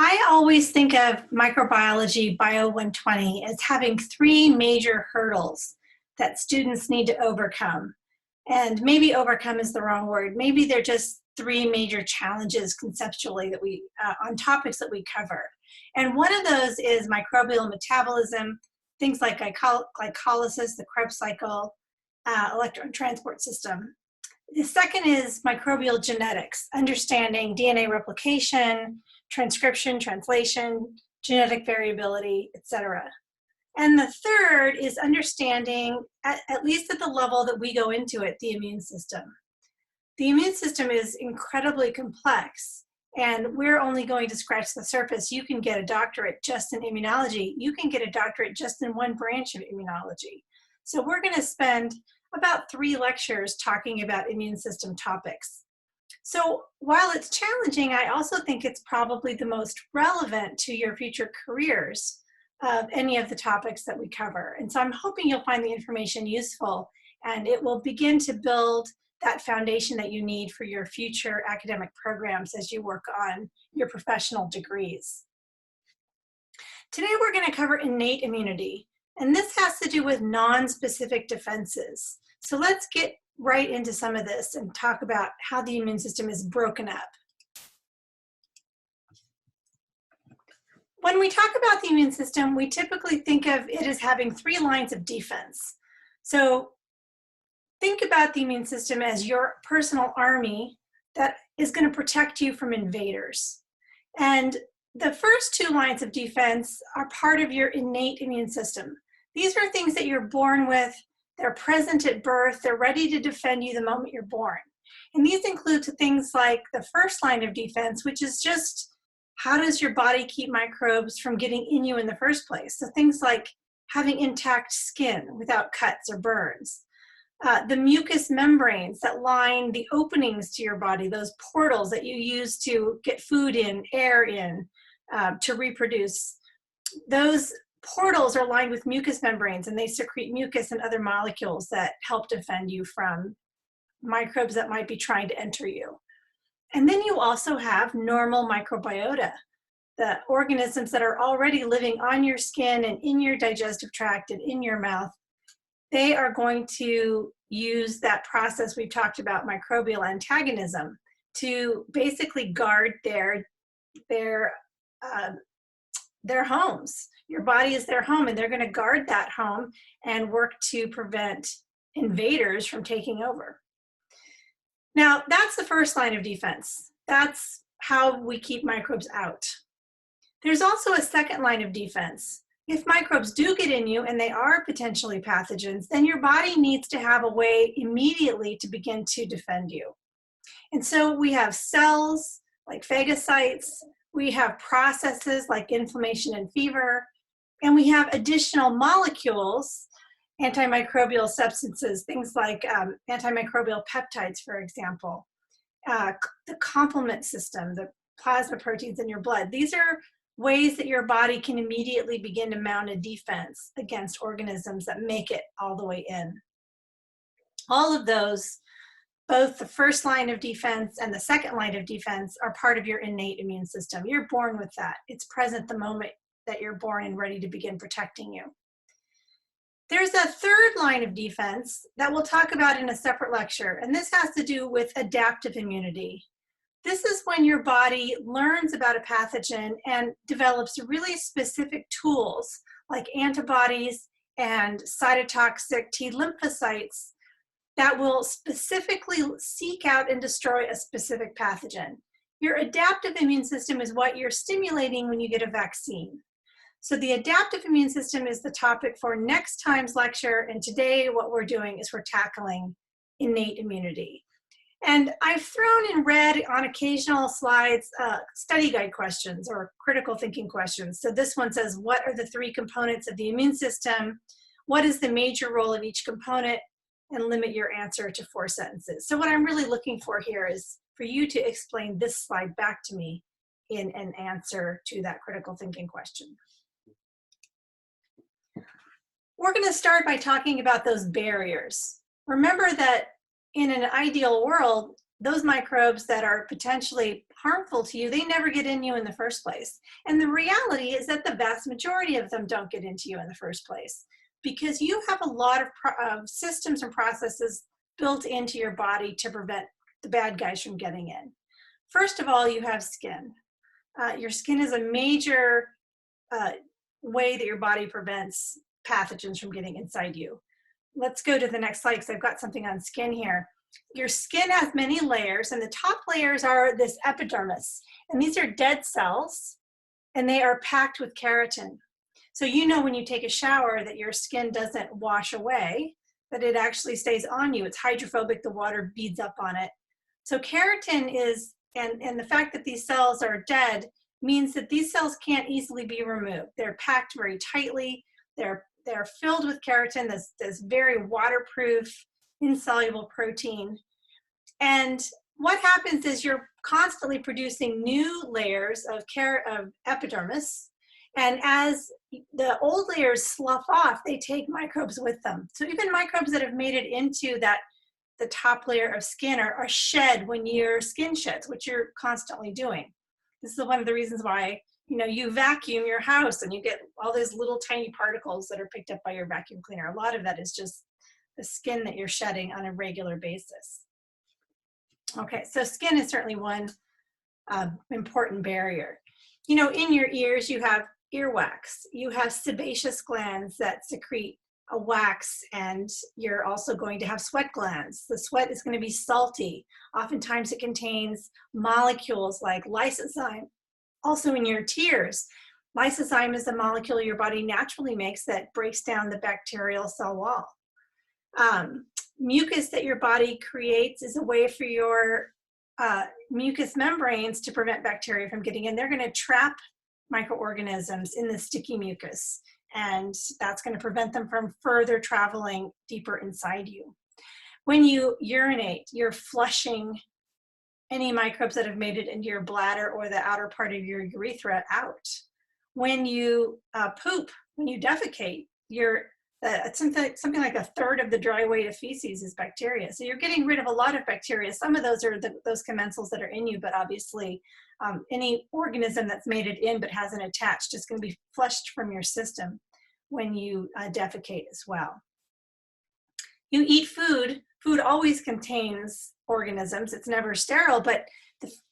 I always think of microbiology Bio 120 as having three major hurdles that students need to overcome. And maybe overcome is the wrong word. Maybe they're just three major challenges conceptually that on topics that we cover. And one of those is microbial metabolism, things like glycolysis, the Krebs cycle, electron transport system. The second is microbial genetics, understanding DNA replication, transcription, translation, genetic variability, etc. And the third is understanding, at least at the level that we go into it, the immune system. The immune system is incredibly complex, and we're only going to scratch the surface. You can get a doctorate just in immunology. You can get a doctorate just in one branch of immunology. So we're going to spend about 3 lectures talking about immune system topics. So while it's challenging, I also think it's probably the most relevant to your future careers of any of the topics that we cover. And so I'm hoping you'll find the information useful, and it will begin to build that foundation that you need for your future academic programs as you work on your professional degrees. Today we're going to cover innate immunity, and this has to do with non-specific defenses. So let's get right into some of this and talk about how the immune system is broken up. When we talk about the immune system, we typically think of it as having 3 lines of defense. So think about the immune system as your personal army that is going to protect you from invaders. And the first 2 lines of defense are part of your innate immune system. These are things that you're born with. They're present at birth. They're ready to defend you the moment you're born. And these include things like the first line of defense, which is just how does your body keep microbes from getting in you in the first place? So things like having intact skin without cuts or burns. The mucous membranes that line the openings to your body, those portals that you use to get food in, air in, to reproduce. Those portals are lined with mucous membranes, and they secrete mucus and other molecules that help defend you from microbes that might be trying to enter you. And then you also have normal microbiota, the organisms that are already living on your skin and in your digestive tract and in your mouth. They are going to use that process we've talked about, microbial antagonism, to basically guard their homes. Your body is their home, and they're going to guard that home and work to prevent invaders from taking over. Now, that's the first line of defense. That's how we keep microbes out. There's also a second line of defense. If microbes do get in you and they are potentially pathogens, then your body needs to have a way immediately to begin to defend you. And so we have cells like phagocytes, we have processes like inflammation and fever, and we have additional molecules, antimicrobial substances, things like antimicrobial peptides, for example, the complement system, the plasma proteins in your blood. These are ways that your body can immediately begin to mount a defense against organisms that make it all the way in. All of those, both the first line of defense and the second line of defense, are part of your innate immune system. You're born with that. It's present the moment that you're born and ready to begin protecting you. There's a third line of defense that we'll talk about in a separate lecture, and this has to do with adaptive immunity. This is when your body learns about a pathogen and develops really specific tools like antibodies and cytotoxic T lymphocytes that will specifically seek out and destroy a specific pathogen. Your adaptive immune system is what you're stimulating when you get a vaccine. So the adaptive immune system is the topic for next time's lecture, and today what we're doing is we're tackling innate immunity. And I've thrown in red on occasional slides study guide questions or critical thinking questions. So this one says, what are the 3 components of the immune system? What is the major role of each component? And limit your answer to 4 sentences. So what I'm really looking for here is for you to explain this slide back to me in an answer to that critical thinking question. We're going to start by talking about those barriers. Remember that in an ideal world, those microbes that are potentially harmful to you, they never get in you in the first place. And the reality is that the vast majority of them don't get into you in the first place, because you have a lot of systems and processes built into your body to prevent the bad guys from getting in. First of all, you have skin. Your skin is a major way that your body prevents pathogens from getting inside you. Let's go to the next slide, because I've got something on skin here. Your skin has many layers, and the top layers are this epidermis. And these are dead cells, and they are packed with keratin. So you know when you take a shower that your skin doesn't wash away, that it actually stays on you. It's hydrophobic, the water beads up on it. So keratin is, and the fact that these cells are dead means that these cells can't easily be removed. They're packed very tightly. They're filled with keratin, this very waterproof, insoluble protein. And what happens is you're constantly producing new layers of epidermis. And as the old layers slough off, they take microbes with them. So even microbes that have made it into the top layer of skin are shed when your skin sheds, which you're constantly doing. This is one of the reasons why you vacuum your house and you get all these little tiny particles that are picked up by your vacuum cleaner. A lot of that is just the skin that you're shedding on a regular basis. Okay, so skin is certainly one important barrier. In your ears, you have earwax. You have sebaceous glands that secrete a wax, and you're also going to have sweat glands. The sweat is going to be salty. Oftentimes it contains molecules like lysozyme. Also in your tears, lysozyme is a molecule your body naturally makes that breaks down the bacterial cell wall. Mucus that your body creates is a way for your mucous membranes to prevent bacteria from getting in. They're going to trap microorganisms in the sticky mucus, and that's going to prevent them from further traveling deeper inside you. When you urinate, you're flushing any microbes that have made it into your bladder or the outer part of your urethra out. When you poop, when you defecate, something like a third of the dry weight of feces is bacteria. So you're getting rid of a lot of bacteria. Some of those are those commensals that are in you, but obviously any organism that's made it in but hasn't attached is going to be flushed from your system when you defecate as well. You eat food. Food always contains organisms. It's never sterile, but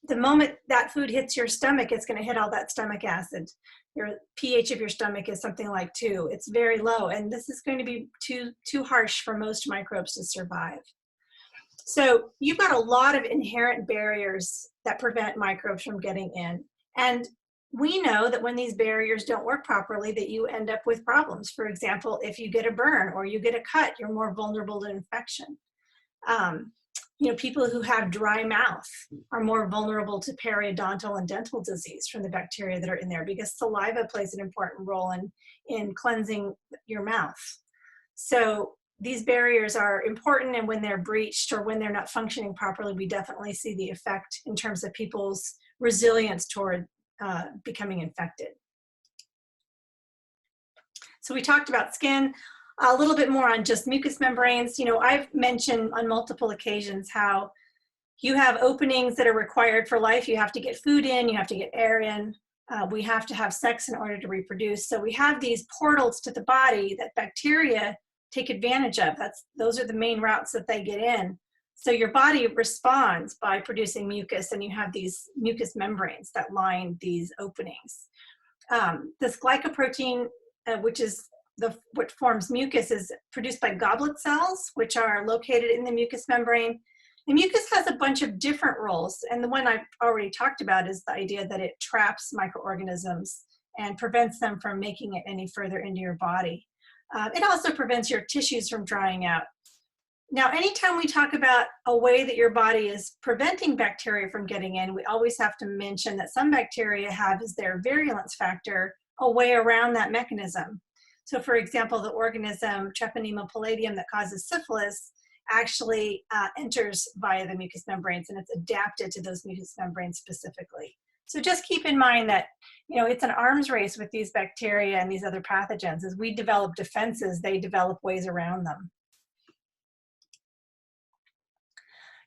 the moment that food hits your stomach, it's going to hit all that stomach acid. Your pH of your stomach is something like 2. It's very low, and this is going to be too harsh for most microbes to survive. So you've got a lot of inherent barriers that prevent microbes from getting in. And we know that when these barriers don't work properly, that you end up with problems. For example, if you get a burn or you get a cut, you're more vulnerable to infection. People who have dry mouth are more vulnerable to periodontal and dental disease from the bacteria that are in there, because saliva plays an important role in cleansing your mouth. So these barriers are important, and when they're breached or when they're not functioning properly, we definitely see the effect in terms of people's resilience toward becoming infected. So we talked about skin. A little bit more on just mucous membranes. I've mentioned on multiple occasions how you have openings that are required for life. You have to get food in, you have to get air in. We have to have sex in order to reproduce. So we have these portals to the body that bacteria take advantage of. Those are the main routes that they get in. So your body responds by producing mucus, and you have these mucous membranes that line these openings. This glycoprotein, which is what forms mucus, is produced by goblet cells, which are located in the mucous membrane. And mucus has a bunch of different roles. And the one I've already talked about is the idea that it traps microorganisms and prevents them from making it any further into your body. It also prevents your tissues from drying out. Now, anytime we talk about a way that your body is preventing bacteria from getting in, we always have to mention that some bacteria have as their virulence factor a way around that mechanism. So for example, the organism Treponema palladium that causes syphilis actually enters via the mucous membranes, and it's adapted to those mucous membranes specifically. So just keep in mind that it's an arms race with these bacteria and these other pathogens. As we develop defenses, they develop ways around them.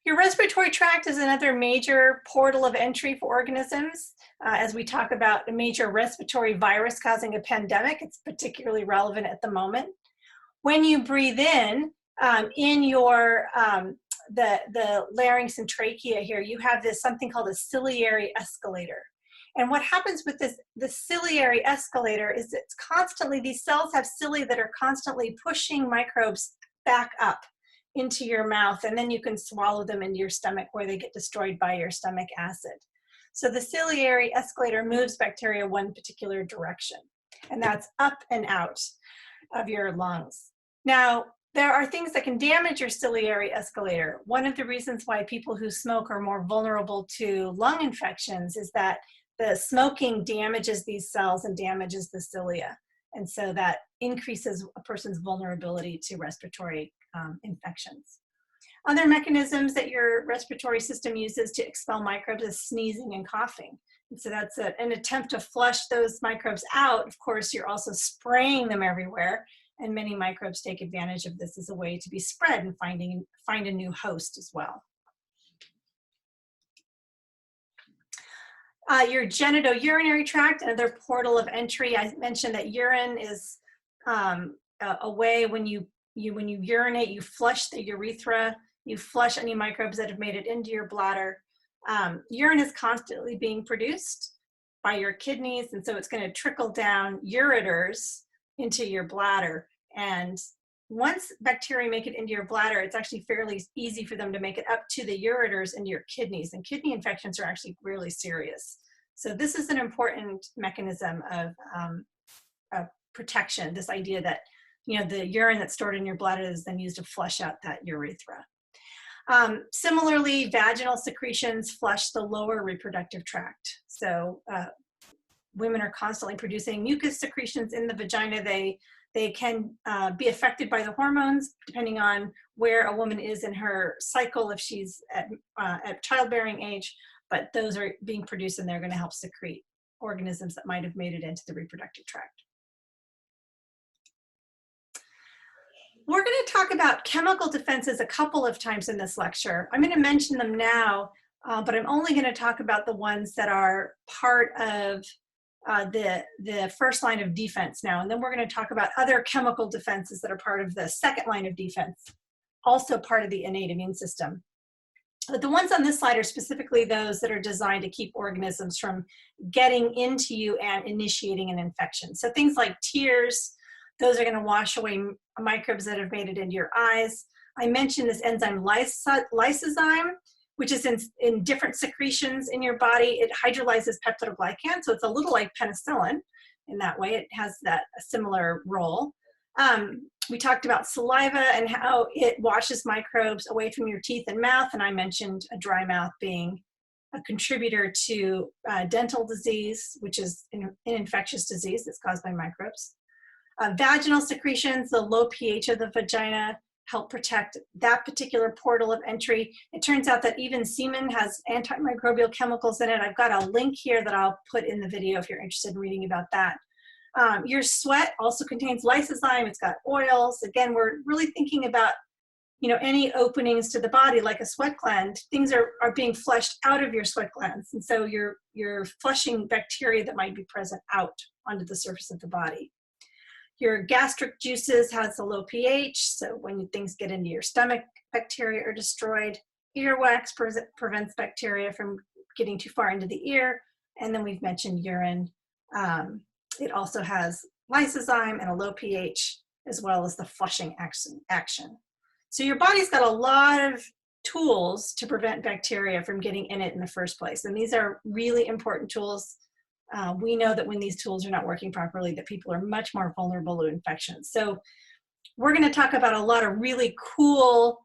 Your respiratory tract is another major portal of entry for organisms. As we talk about a major respiratory virus causing a pandemic, it's particularly relevant at the moment. When you breathe in your the larynx and trachea here, you have this something called a ciliary escalator. And what happens with the ciliary escalator is it's constantly, these cells have cilia that are constantly pushing microbes back up into your mouth, and then you can swallow them into your stomach where they get destroyed by your stomach acid. So the ciliary escalator moves bacteria one particular direction, and that's up and out of your lungs. Now, there are things that can damage your ciliary escalator. One of the reasons why people who smoke are more vulnerable to lung infections is that the smoking damages these cells and damages the cilia. And so that increases a person's vulnerability to respiratory infections. Other mechanisms that your respiratory system uses to expel microbes is sneezing and coughing. And so that's an attempt to flush those microbes out. Of course, you're also spraying them everywhere, and many microbes take advantage of this as a way to be spread and find a new host as well. Your genitourinary tract, another portal of entry. I mentioned that urine is a way when you urinate, you flush the urethra, you flush any microbes that have made it into your bladder. Urine is constantly being produced by your kidneys, and so it's going to trickle down ureters into your bladder. And once bacteria make it into your bladder, it's actually fairly easy for them to make it up to the ureters into your kidneys, and kidney infections are actually really serious. So this is an important mechanism of protection, this idea that the urine that's stored in your bladder is then used to flush out that urethra. Similarly, vaginal secretions flush the lower reproductive tract. So women are constantly producing mucus secretions in the vagina. They can be affected by the hormones depending on where a woman is in her cycle, if she's at childbearing age, but those are being produced and they're going to help secrete organisms that might have made it into the reproductive tract. We're going to talk about chemical defenses a couple of times in this lecture. I'm going to mention them now, but I'm only going to talk about the ones that are part of the first line of defense now, and then we're going to talk about other chemical defenses that are part of the second line of defense, also part of the innate immune system. But the ones on this slide are specifically those that are designed to keep organisms from getting into you and initiating an infection. So things like tears, those are going to wash away microbes that have made it into your eyes. I mentioned this enzyme lysozyme, which is in different secretions in your body. It hydrolyzes peptidoglycan, so it's a little like penicillin in that way. It has a similar role. We talked about saliva and how it washes microbes away from your teeth and mouth, and I mentioned a dry mouth being a contributor to dental disease, which is an infectious disease that's caused by microbes. Vaginal secretions, the low pH of the vagina, help protect that particular portal of entry. It turns out that even semen has antimicrobial chemicals in it. I've got a link here that I'll put in the video if you're interested in reading about that. Your sweat also contains lysozyme. It's got oils. Again, we're really thinking about any openings to the body like a sweat gland. Things are being flushed out of your sweat glands, and so you're flushing bacteria that might be present out onto the surface of the body. Your gastric juices has a low pH, so when things get into your stomach, bacteria are destroyed. Earwax prevents bacteria from getting too far into the ear. And then we've mentioned urine. It also has lysozyme and a low pH, as well as the flushing action. So your body's got a lot of tools to prevent bacteria from getting in it in the first place. And these are really important tools. We know that when these tools are not working properly, that people are much more vulnerable to infections. So we're going to talk about a lot of really cool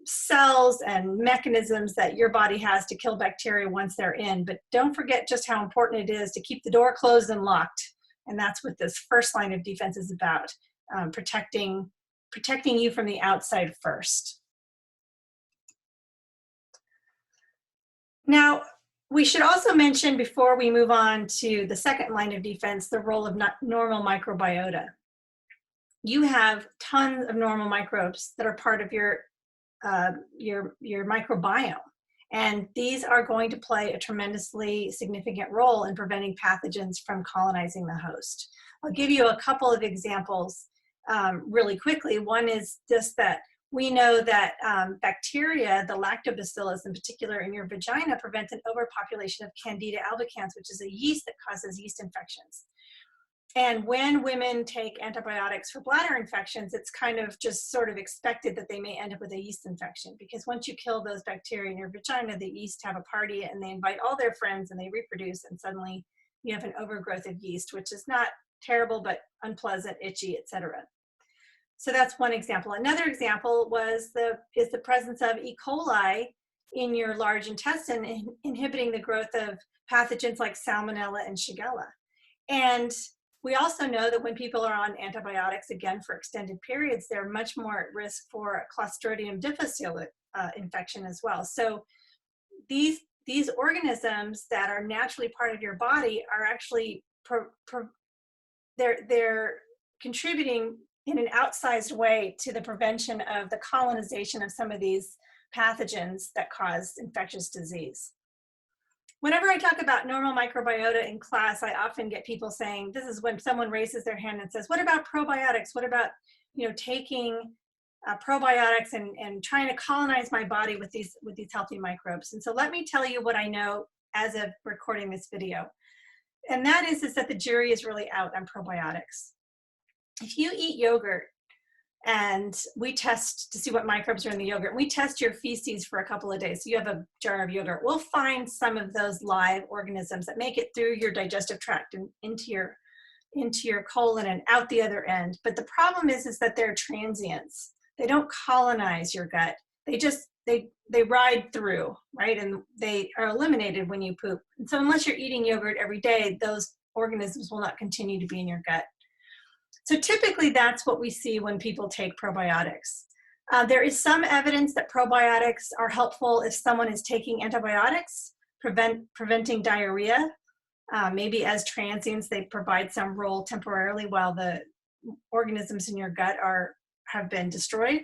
cells and mechanisms that your body has to kill bacteria once they're in. But don't forget just how important it is to keep the door closed and locked. And that's what this first line of defense is about, protecting you from the outside first. Now, we should also mention, before we move on to the second line of defense, the role of normal microbiota. You have tons of normal microbes that are part of your your microbiome. And these are going to play a tremendously significant role in preventing pathogens from colonizing the host. I'll give you a couple of examples really quickly. One is just that we know that bacteria, the lactobacillus in particular in your vagina, prevents an overpopulation of Candida albicans, which is a yeast that causes yeast infections. And when women take antibiotics for bladder infections, it's kind of just sort of expected that they may end up with a yeast infection, because once you kill those bacteria in your vagina, the yeast have a party and they invite all their friends and they reproduce, and suddenly you have an overgrowth of yeast, which is not terrible, but unpleasant, itchy, etc. So that's one example. Another example is the presence of E. coli in your large intestine, inhibiting the growth of pathogens like Salmonella and Shigella. And we also know that when people are on antibiotics, again, for extended periods, they're much more at risk for Clostridium difficile infection as well. So these organisms that are naturally part of your body are actually, they're contributing in an outsized way to the prevention of the colonization of some of these pathogens that cause infectious disease. Whenever I talk about normal microbiota in class, I often get people saying, this is when someone raises their hand and says, what about probiotics? What about, taking probiotics and trying to colonize my body with these healthy microbes? And so let me tell you what I know as of recording this video. And that is that the jury is really out on probiotics. If you eat yogurt, and we test to see what microbes are in the yogurt, we test your feces for a couple of days. So you have a jar of yogurt. We'll find some of those live organisms that make it through your digestive tract and into your colon and out the other end. But the problem is that they're transients. They don't colonize your gut. They ride through, right? And they are eliminated when you poop. And so unless you're eating yogurt every day, those organisms will not continue to be in your gut. So typically that's what we see when people take probiotics. There is some evidence that probiotics are helpful if someone is taking antibiotics, preventing diarrhea. Maybe as transients, they provide some role temporarily while the organisms in your gut have been destroyed.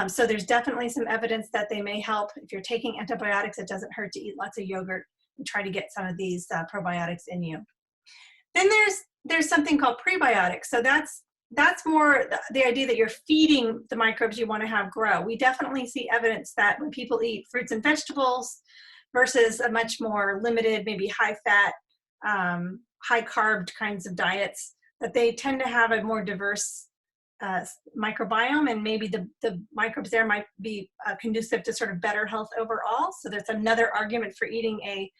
So there's definitely some evidence that they may help. If you're taking antibiotics, it doesn't hurt to eat lots of yogurt and try to get some of these probiotics in you. Then there's something called prebiotics. So that's more the idea that you're feeding the microbes you want to have grow. We definitely see evidence that when people eat fruits and vegetables versus a much more limited, maybe high fat, high carb kinds of diets, that they tend to have a more diverse microbiome, and maybe the microbes there might be conducive to sort of better health overall. So there's another argument for eating a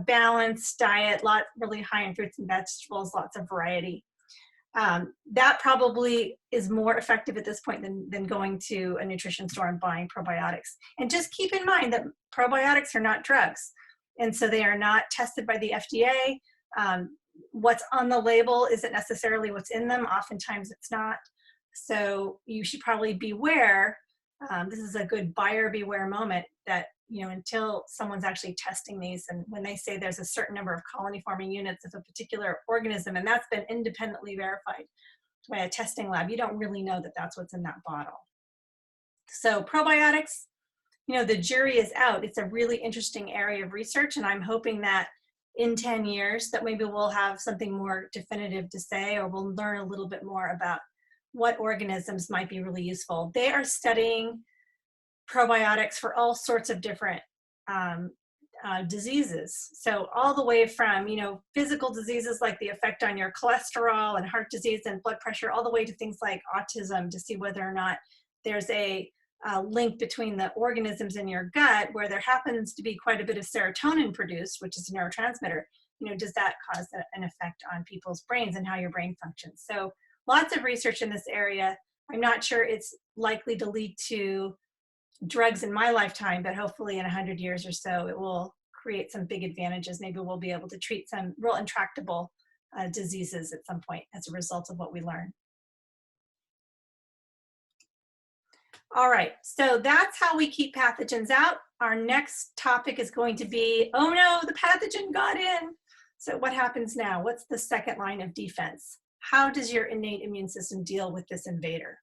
balanced diet, really high in fruits and vegetables, lots of variety. That probably is more effective at this point than going to a nutrition store and buying probiotics. And just keep in mind that probiotics are not drugs. And so they are not tested by the FDA. What's on the label isn't necessarily what's in them. Oftentimes it's not. So you should probably beware. This is a good buyer beware moment, that until someone's actually testing these, and when they say there's a certain number of colony forming units of a particular organism, and that's been independently verified by a testing lab, you don't really know that that's what's in that bottle. So probiotics, the jury is out. It's a really interesting area of research, and I'm hoping that in 10 years that maybe we'll have something more definitive to say, or we'll learn a little bit more about what organisms might be really useful. They are studying probiotics for all sorts of different diseases. So all the way from, physical diseases like the effect on your cholesterol and heart disease and blood pressure, all the way to things like autism, to see whether or not there's a link between the organisms in your gut, where there happens to be quite a bit of serotonin produced, which is a neurotransmitter. Does that cause an effect on people's brains and how your brain functions? So lots of research in this area. I'm not sure it's likely to lead to drugs in my lifetime, but hopefully in 100 years or so, it will create some big advantages. Maybe we'll be able to treat some real intractable diseases at some point as a result of what we learn. All right, so that's how we keep pathogens out. Our next topic is going to be, oh no, the pathogen got in. So what happens now? What's the second line of defense? How does your innate immune system deal with this invader?